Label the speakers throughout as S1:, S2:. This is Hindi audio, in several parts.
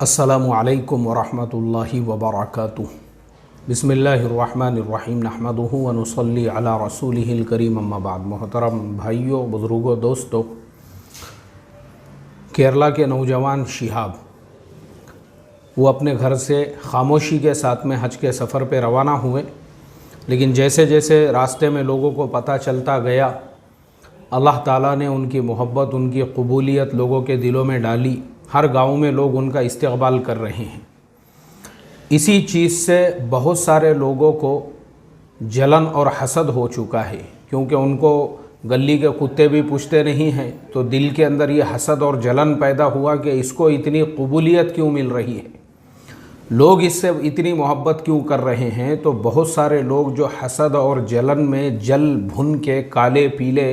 S1: अस्सलामु अलैकुम वरहमतुल्लाहि वबरकातुह। बिस्मिल्लाहिर्रहमानिर्रहीम नहमदुहु व नुसल्ली अला रसूलिहिल करीम अम्मा बाद। मोहतरम भाइयों, बुज़ुर्गों, दोस्तों, केरला के नौजवान शिहाब वो अपने घर से ख़ामोशी के साथ में हज के सफ़र पे रवाना हुए, लेकिन जैसे जैसे रास्ते में लोगों को पता चलता गया, अल्लाह ताला ने उनकी मोहब्बत, उनकी कबूलियत लोगों के दिलों में डाली। हर गांव में लोग उनका इस्तक़बाल कर रहे हैं। इसी चीज़ से बहुत सारे लोगों को जलन और हसद हो चुका है, क्योंकि उनको गली के कुत्ते भी पूछते नहीं हैं, तो दिल के अंदर ये हसद और जलन पैदा हुआ कि इसको इतनी कबूलियत क्यों मिल रही है, लोग इससे इतनी मोहब्बत क्यों कर रहे हैं। तो बहुत सारे लोग जो हसद और जलन में जल भुन के काले पीले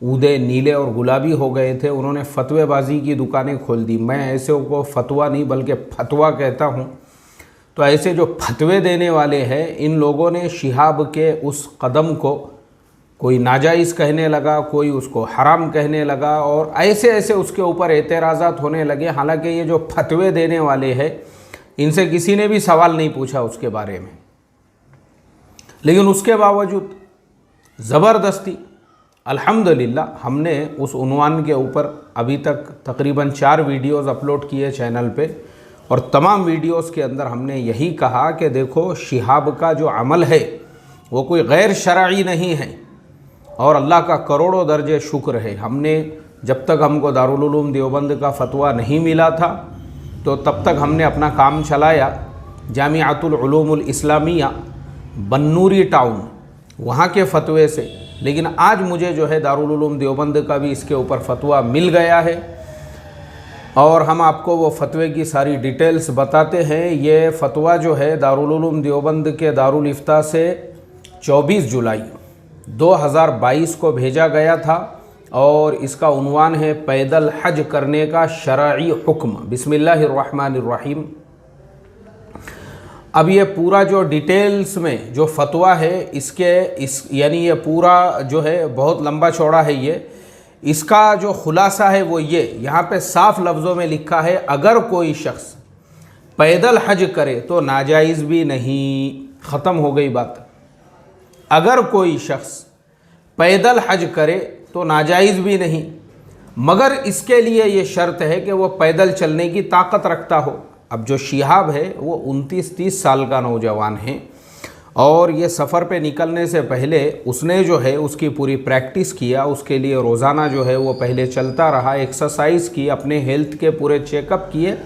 S1: ऊदे नीले और गुलाबी हो गए थे, उन्होंने फतवेबाजी की दुकानें खोल दी। मैं ऐसे को फतवा नहीं बल्कि फतवा कहता हूँ। तो ऐसे जो फतवे देने वाले हैं, इन लोगों ने शिहाब के उस कदम को कोई नाजायज़ कहने लगा, कोई उसको हराम कहने लगा, और ऐसे ऐसे उसके ऊपर एतराज़ात होने लगे। हालांकि ये जो फतवे देने वाले हैं, इनसे किसी ने भी सवाल नहीं पूछा उसके बारे में, लेकिन उसके बावजूद ज़बरदस्ती अल्हम्दुलिल्लाह हमने उस उन्वान के ऊपर अभी तक तकरीबन 4 वीडियोज़ अपलोड किए चैनल पे, और तमाम वीडियोज़ के अंदर हमने यही कहा कि देखो, शिहाब का जो अमल है वो कोई गैर शरई नहीं है, और अल्लाह का करोड़ों दर्जे शुक्र है। हमने जब तक हमको दारुल उलूम देवबंद का फ़तवा नहीं मिला था, तो तब तक हमने अपना काम चलाया जामिअतुल उलूमुल इस्लामिया बन्नूरी टाउन, वहाँ के फ़तवे से। लेकिन आज मुझे जो है दारुल उलूम देवबंद का भी इसके ऊपर फ़तवा मिल गया है, और हम आपको वो फ़तवे की सारी डिटेल्स बताते हैं। ये फ़तवा जो है दारुल उलूम देवबंद के दारुल इफ्ता से 24 जुलाई 2022 को भेजा गया था, और इसका उन्वान है पैदल हज करने का शरई हुक्म। बिस्मिल्लाहिर्रहमानिर्रहीम। अब ये पूरा जो डिटेल्स में जो फतवा है, यानी ये पूरा जो है बहुत लंबा चौड़ा है। इसका जो खुलासा है वो ये यहाँ पे साफ लफ्ज़ों में लिखा है, अगर कोई शख्स पैदल हज करे तो नाजायज़ भी नहीं। ख़त्म हो गई बात। अगर कोई शख्स पैदल हज करे तो नाजायज़ भी नहीं, मगर इसके लिए ये शर्त है कि वो पैदल चलने की ताकत रखता हो। अब जो शिहाब है वो 29-30 साल का नौजवान है, और ये सफ़र पे निकलने से पहले उसने जो है उसकी पूरी प्रैक्टिस किया। उसके लिए रोज़ाना जो है वो पहले चलता रहा, एक्सरसाइज की, अपने हेल्थ के पूरे चेकअप किए,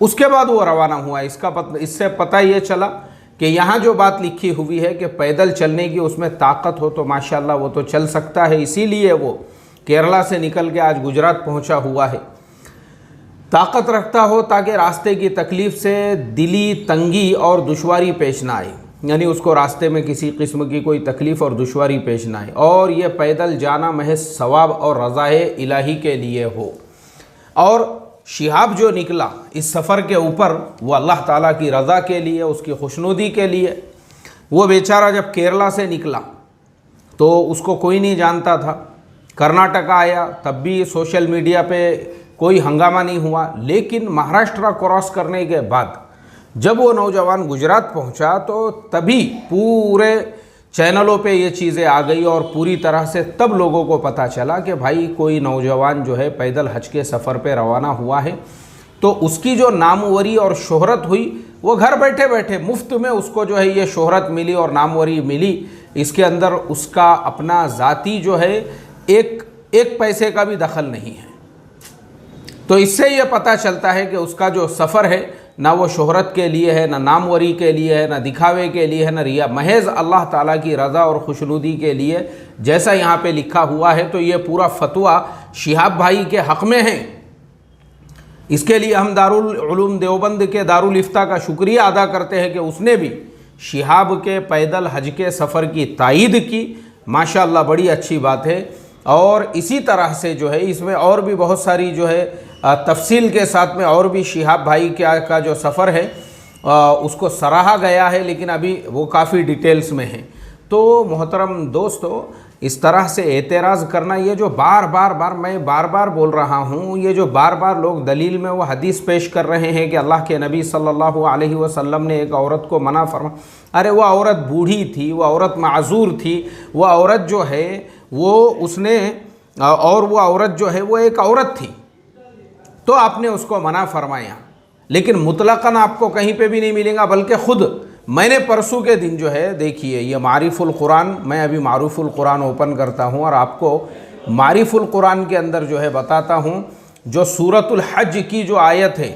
S1: उसके बाद वो रवाना हुआ। इससे पता ये चला कि यहाँ जो बात लिखी हुई है कि पैदल चलने की उसमें ताकत हो, तो माशाल्लाह वो तो चल सकता है। इसीलिए वो केरला से निकल के आज गुजरात पहुँचा हुआ है। ताकत रखता हो ताकि रास्ते की तकलीफ़ से दिली तंगी और दुश्वारी पेश ना आए, यानी उसको रास्ते में किसी किस्म की कोई तकलीफ़ और दुश्वारी पेश ना आए, और ये पैदल जाना महज सवाब और रज़ाए इलाही के लिए हो। और शिहाब जो निकला इस सफ़र के ऊपर, वो अल्लाह ताला की रज़ा के लिए, उसकी खुशनुदी के लिए। वो बेचारा जब केरला से निकला तो उसको कोई नहीं जानता था। कर्नाटका आया तब भी सोशल मीडिया पे कोई हंगामा नहीं हुआ, लेकिन महाराष्ट्र क्रॉस करने के बाद जब वो नौजवान गुजरात पहुंचा, तो तभी पूरे चैनलों पे ये चीज़ें आ गई, और पूरी तरह से तब लोगों को पता चला कि भाई कोई नौजवान जो है पैदल हज के सफ़र पे रवाना हुआ है। तो उसकी जो नामवरी और शोहरत हुई, वो घर बैठे बैठे मुफ्त में उसको जो है ये शोहरत मिली और नामवरी मिली। इसके अंदर उसका अपना ज़ाती जो है एक पैसे का भी दखल नहीं है। तो इससे ये पता चलता है कि उसका जो सफ़र है, ना वो शोहरत के लिए है, ना नामवरी के लिए है, ना दिखावे के लिए है, ना रिया, महज अल्लाह ताला की रज़ा और खुशनुदी के लिए, जैसा यहाँ पे लिखा हुआ है। तो ये पूरा फतवा शिहाब भाई के हक़ में है। इसके लिए हम दारुल उलूम देवबंद के दारुल इफ्ता का शुक्रिया अदा करते हैं कि उसने भी शिहाब के पैदल हज के सफ़र की तायीद की। माशाअल्लाह, बड़ी अच्छी बात है। और इसी तरह से जो है इसमें और भी बहुत सारी जो है तफसील के साथ में और भी शिहाब भाई का जो सफ़र है उसको सराहा गया है, लेकिन अभी वो काफ़ी डिटेल्स में है। तो मोहतरम दोस्तों, इस तरह से एतराज़ करना, ये जो मैं बार बार बोल रहा हूँ, ये जो बार बार लोग दलील में वो हदीस पेश कर रहे हैं कि अल्लाह के नबी सल्लल्लाहु अलैहि वसल्लम ने एक औरत को मना फरमा, अरे वो औरत बूढ़ी थी, वो औरत माजूर थी, वो औरत जो है वो उसने और वो औरत जो है वो एक औरत थी, तो आपने उसको मना फरमाया। लेकिन मुतलकन आपको कहीं पे भी नहीं मिलेगा, बल्कि ख़ुद मैंने परसों के दिन जो है, देखिए ये मारिफुल कुरान, मैं अभी मारिफुल कुरान ओपन करता हूँ और आपको मारिफुल कुरान के अंदर जो है बताता हूँ, जो सूरतुल हज की जो आयत है,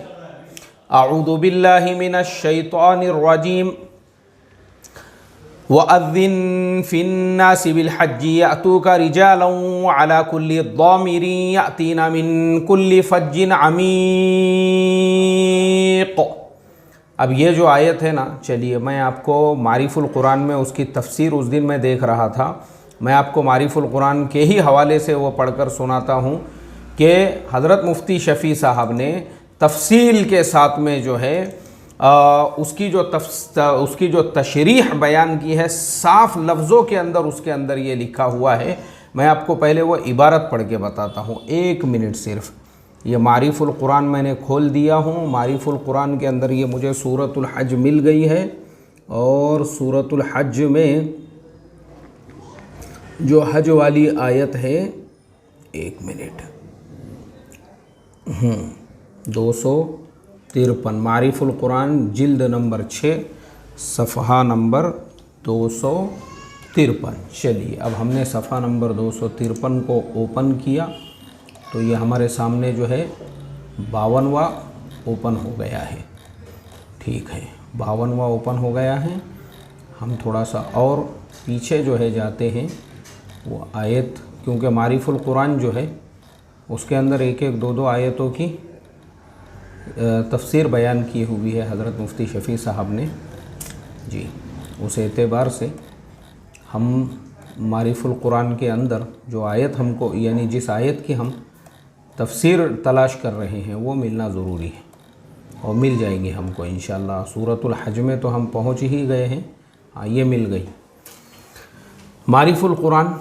S1: अऊज़ु बिल्लाहि मिनश शैतानिर रजीम, वअज़्ज़िन फिन्नासि बिल हज्जि यअतूका रिजालन व अला कुल्लि ज़ामिरिन यअतीना मिन कुल्लि फज्जिन अमीक़। अब ये जो आयत है ना, चलिए मैं आपको मारिफुल कुरान में उसकी तफसीर उस दिन मैं देख रहा था, मैं आपको मारिफुल कुरान के ही हवाले से वो पढ़कर सुनाता हूँ कि हज़रत मुफ्ती शफ़ी साहब ने तफसील के साथ में जो है उसकी जो तशरीह बयान की है, साफ़ लफ्ज़ों के अंदर उसके अंदर ये लिखा हुआ है। मैं आपको पहले वो इबारत पढ़ के बताता हूँ, 1 मिनट सिर्फ़। ये मारिफुल कुरान मैंने खोल दिया हूँ, मारिफुल कुरान के अंदर ये मुझे सूरतुल हज मिल गई है, और सूरतुल हज में जो हज वाली आयत है, 1 मिनट, 253, मारिफुल कुरान जिल्द नंबर 6 सफ़हा नंबर 253। चलिए अब हमने सफ़हा नंबर 253 को ओपन किया तो ये हमारे सामने जो है 52वां ओपन हो गया है। ठीक है, 52वां ओपन हो गया है। हम थोड़ा सा और पीछे जो है जाते हैं, वो आयत, क्योंकि मारिफुल कुरान जो है उसके अंदर एक एक दो दो आयतों की तफसीर बयान की हुई है हज़रत मुफ्ती शफ़ी साहब ने जी। उस एतबार से हम मारिफुल कुरान के अंदर जो आयत हमको, यानी जिस आयत की हम तफसीर तलाश कर रहे हैं, वो मिलना ज़रूरी है और मिल जाएंगे हमको इंशाअल्लाह। सूरतुल हज में तो हम पहुँच ही गए हैं, हाँ ये मिल गई। मारिफुल कुरान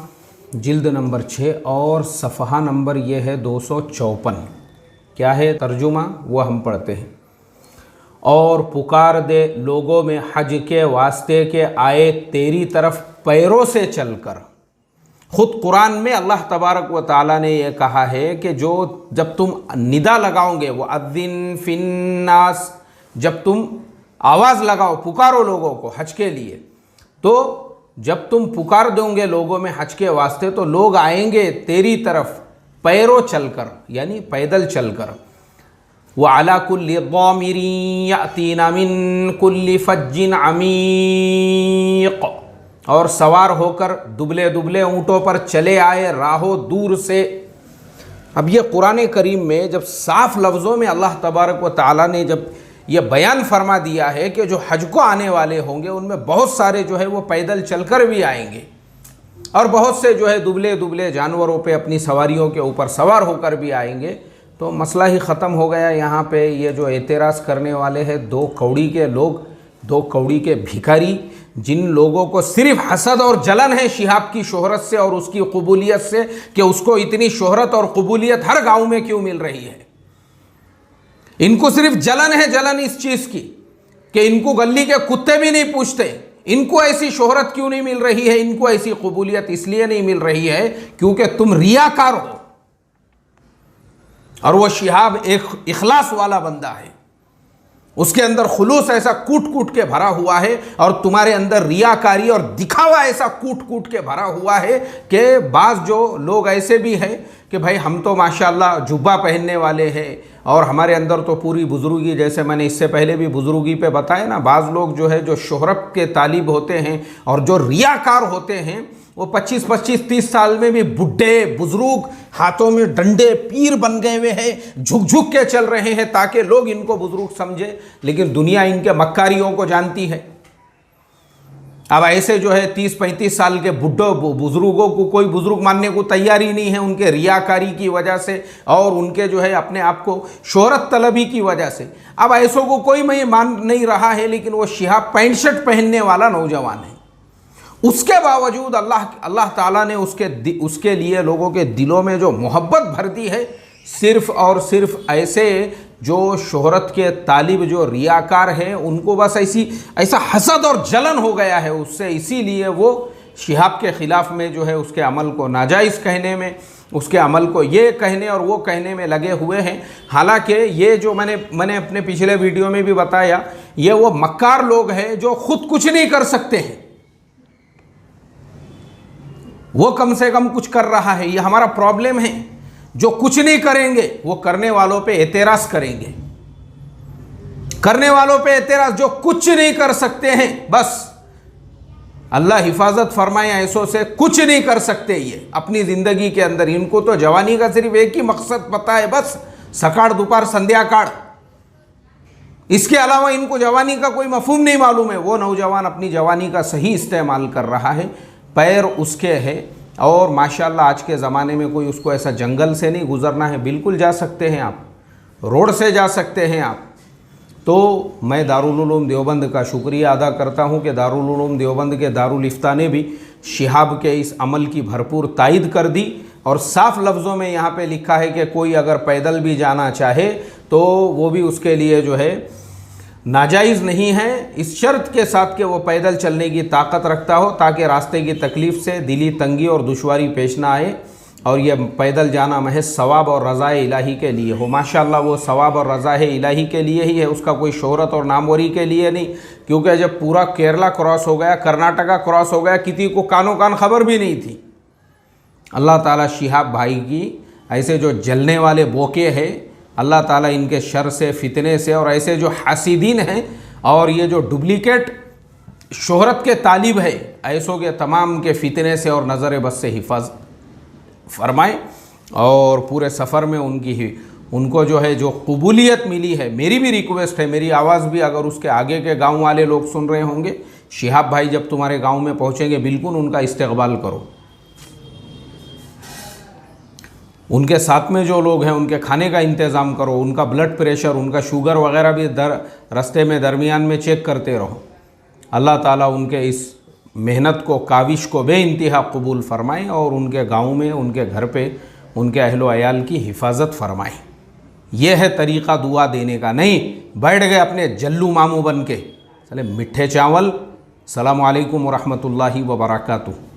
S1: जिल्द नंबर 6 और सफ़हा नंबर ये है 254। क्या है तर्जुमा, वो हम पढ़ते हैं। और पुकार दे लोगों में हज के वास्ते के आए तेरी तरफ पैरों से चलकर। ख़ुद कुरान में अल्लाह तबारक व ताला ने यह कहा है कि जो जब तुम निदा लगाओगे, वो अद्दिन फिन्नास, जब तुम आवाज़ लगाओ, पुकारो लोगों को हज के लिए, तो जब तुम पुकार दोगे लोगों में हज के वास्ते, तो लोग आएंगे तेरी तरफ पैरों चलकर, यानी पैदल चलकर। व अला कुल्लि ज़ामिरिन यअतीना मिन कुल्लि फज्जिन अमीक़, और सवार होकर दुबले दुबले ऊँटों पर चले आए राहों दूर से। अब ये कुरान करीम में जब साफ़ लफ्ज़ों में अल्लाह तबारक व ताला ने जब ये बयान फरमा दिया है कि जो हज को आने वाले होंगे उनमें बहुत सारे जो है वो पैदल चलकर भी आएंगे, और बहुत से जो है दुबले दुबले जानवरों पे अपनी सवारियों के ऊपर सवार होकर भी आएंगे, तो मसला ही ख़त्म हो गया। यहाँ पे ये जो एतराज़ करने वाले हैं 2 कौड़ी के लोग, 2 कौड़ी के भिखारी, जिन लोगों को सिर्फ हसद और जलन है शिहाब की शोहरत से और उसकी कबूलियत से, कि उसको इतनी शोहरत और कबूलियत हर गाँव में क्यों मिल रही है। इनको सिर्फ जलन है, जलन इस चीज़ की कि इनको गली के कुत्ते भी नहीं पूछते, इनको ऐसी शोहरत क्यों नहीं मिल रही है, इनको ऐसी कबूलियत इसलिए नहीं मिल रही है क्योंकि तुम रियाकार हो। और वो शिहाब एक इखलास वाला बंदा है, उसके अंदर खुलूस ऐसा कूट कूट के भरा हुआ है, और तुम्हारे अंदर रियाकारी और दिखावा ऐसा कूट कूट के भरा हुआ है कि बाज़ जो लोग ऐसे भी हैं कि भाई हम तो माशाअल्लाह जुब्बा पहनने वाले हैं और हमारे अंदर तो पूरी बुजुर्गी, जैसे मैंने इससे पहले भी बुजुर्गी पे बताया ना, बाज़ लोग जो है जो शोहरत के तालिब होते हैं और जो रियाकार होते हैं, वो 25-25-30 साल में भी बुढ़े बुजुर्ग हाथों में डंडे पीर बन गए हुए हैं, झुक झुक के चल रहे हैं ताकि लोग इनको बुजुर्ग समझे, लेकिन दुनिया इनके मक्कारियों को जानती है। अब ऐसे जो है 30-35 साल के बुढ़ों बुजुर्गों को कोई बुजुर्ग मानने को तैयार ही नहीं है, उनके रियाकारी की वजह से और उनके जो है अपने आप को शोहरत तलबी की वजह से। अब ऐसों को कोई मैं मान नहीं रहा है, लेकिन वो शिहाब पैंट शर्ट पहनने वाला नौजवान है, उसके बावजूद अल्लाह ताला ने उसके लिए लोगों के दिलों में जो मोहब्बत भर दी है, सिर्फ़ और सिर्फ ऐसे जो शोहरत के तालिब जो रियाकार हैं उनको बस ऐसा हसद और जलन हो गया है उससे, इसीलिए वो शिहाब के ख़िलाफ़ में जो है उसके अमल को नाजायज़ कहने में, उसके अमल को ये कहने और वो कहने में लगे हुए हैं। हालांकि ये जो मैंने अपने पिछले वीडियो में भी बताया, ये वो मक्कार लोग हैं जो खुद कुछ नहीं कर सकते हैं, वो कम से कम कुछ कर रहा है। ये हमारा प्रॉब्लम है, जो कुछ नहीं करेंगे वो करने वालों पे एतराज़ करेंगे, करने वालों पे एतराज़, जो कुछ नहीं कर सकते हैं बस अल्लाह हिफाजत फरमाए, ऐसों से कुछ नहीं कर सकते ये अपनी ज़िंदगी के अंदर। इनको तो जवानी का सिर्फ एक ही मकसद पता है, बस सकाळ दोपहर संध्या काळ, इसके अलावा इनको जवानी का कोई मफहूम नहीं मालूम है। वो नौजवान अपनी जवानी का सही इस्तेमाल कर रहा है, पैर उसके है, और माशाल्लाह आज के ज़माने में कोई उसको ऐसा जंगल से नहीं गुज़रना है, बिल्कुल जा सकते हैं आप, रोड से जा सकते हैं आप। तो मैं दारुल उलूम देवबंद का शुक्रिया अदा करता हूँ कि दारुल उलूम देवबंद के दारुल इफ्ता ने भी शिहाब के इस अमल की भरपूर तायद कर दी, और साफ़ लफ्ज़ों में यहाँ पे लिखा है कि कोई अगर पैदल भी जाना चाहे तो वो भी उसके लिए जो है नाजायज़ नहीं है, इस शर्त के साथ कि वो पैदल चलने की ताकत रखता हो, ताकि रास्ते की तकलीफ़ से दिली तंगी और दुश्वारी पेश ना आए, और ये पैदल जाना महज सवाब और रज़ाए इलाही के लिए हो। माशाअल्लाह वो सवाब और रज़ाए इलाही के लिए ही है, उसका कोई शोहरत और नामवरी के लिए नहीं। क्योंकि जब पूरा केरला क्रॉस हो गया, कर्नाटका क्रॉस हो गया, किसी को कानो कान खबर भी नहीं थी। अल्लाह ताला शिहाब भाई की ऐसे जो जलने वाले बोके हैं, अल्लाह ताला इनके शर से, फितने से, और ऐसे जो हासिदीन हैं और ये जो डुप्लीकेट शोहरत के तालिब है, ऐसों के तमाम के फितने से और नज़र बस से हिफाजत फरमाए, और पूरे सफ़र में उनको जो है जो कबूलियत मिली है। मेरी भी रिक्वेस्ट है, मेरी आवाज़ भी अगर उसके आगे के गांव वाले लोग सुन रहे होंगे, शिहाब भाई जब तुम्हारे गांव में पहुंचेंगे बिल्कुल उनका इस्तकबाल करो, उनके साथ में जो लोग हैं उनके खाने का इंतज़ाम करो, उनका ब्लड प्रेशर, उनका शुगर वगैरह भी रास्ते में दरमियान में चेक करते रहो। अल्लाह ताला उनके इस मेहनत को, काविश को बेइंतहा कबूल फ़रमाएँ, और उनके गांव में, उनके घर पे, उनके अहलो अयाल की हिफाजत फरमाएँ। यह है तरीक़ा दुआ देने का। नहीं बैठ गए अपने जल्लू मामू बन के, चले मिठे चावल। अस्सलामु अलैकुम व रहमतुल्लाहि व बरकातुहू।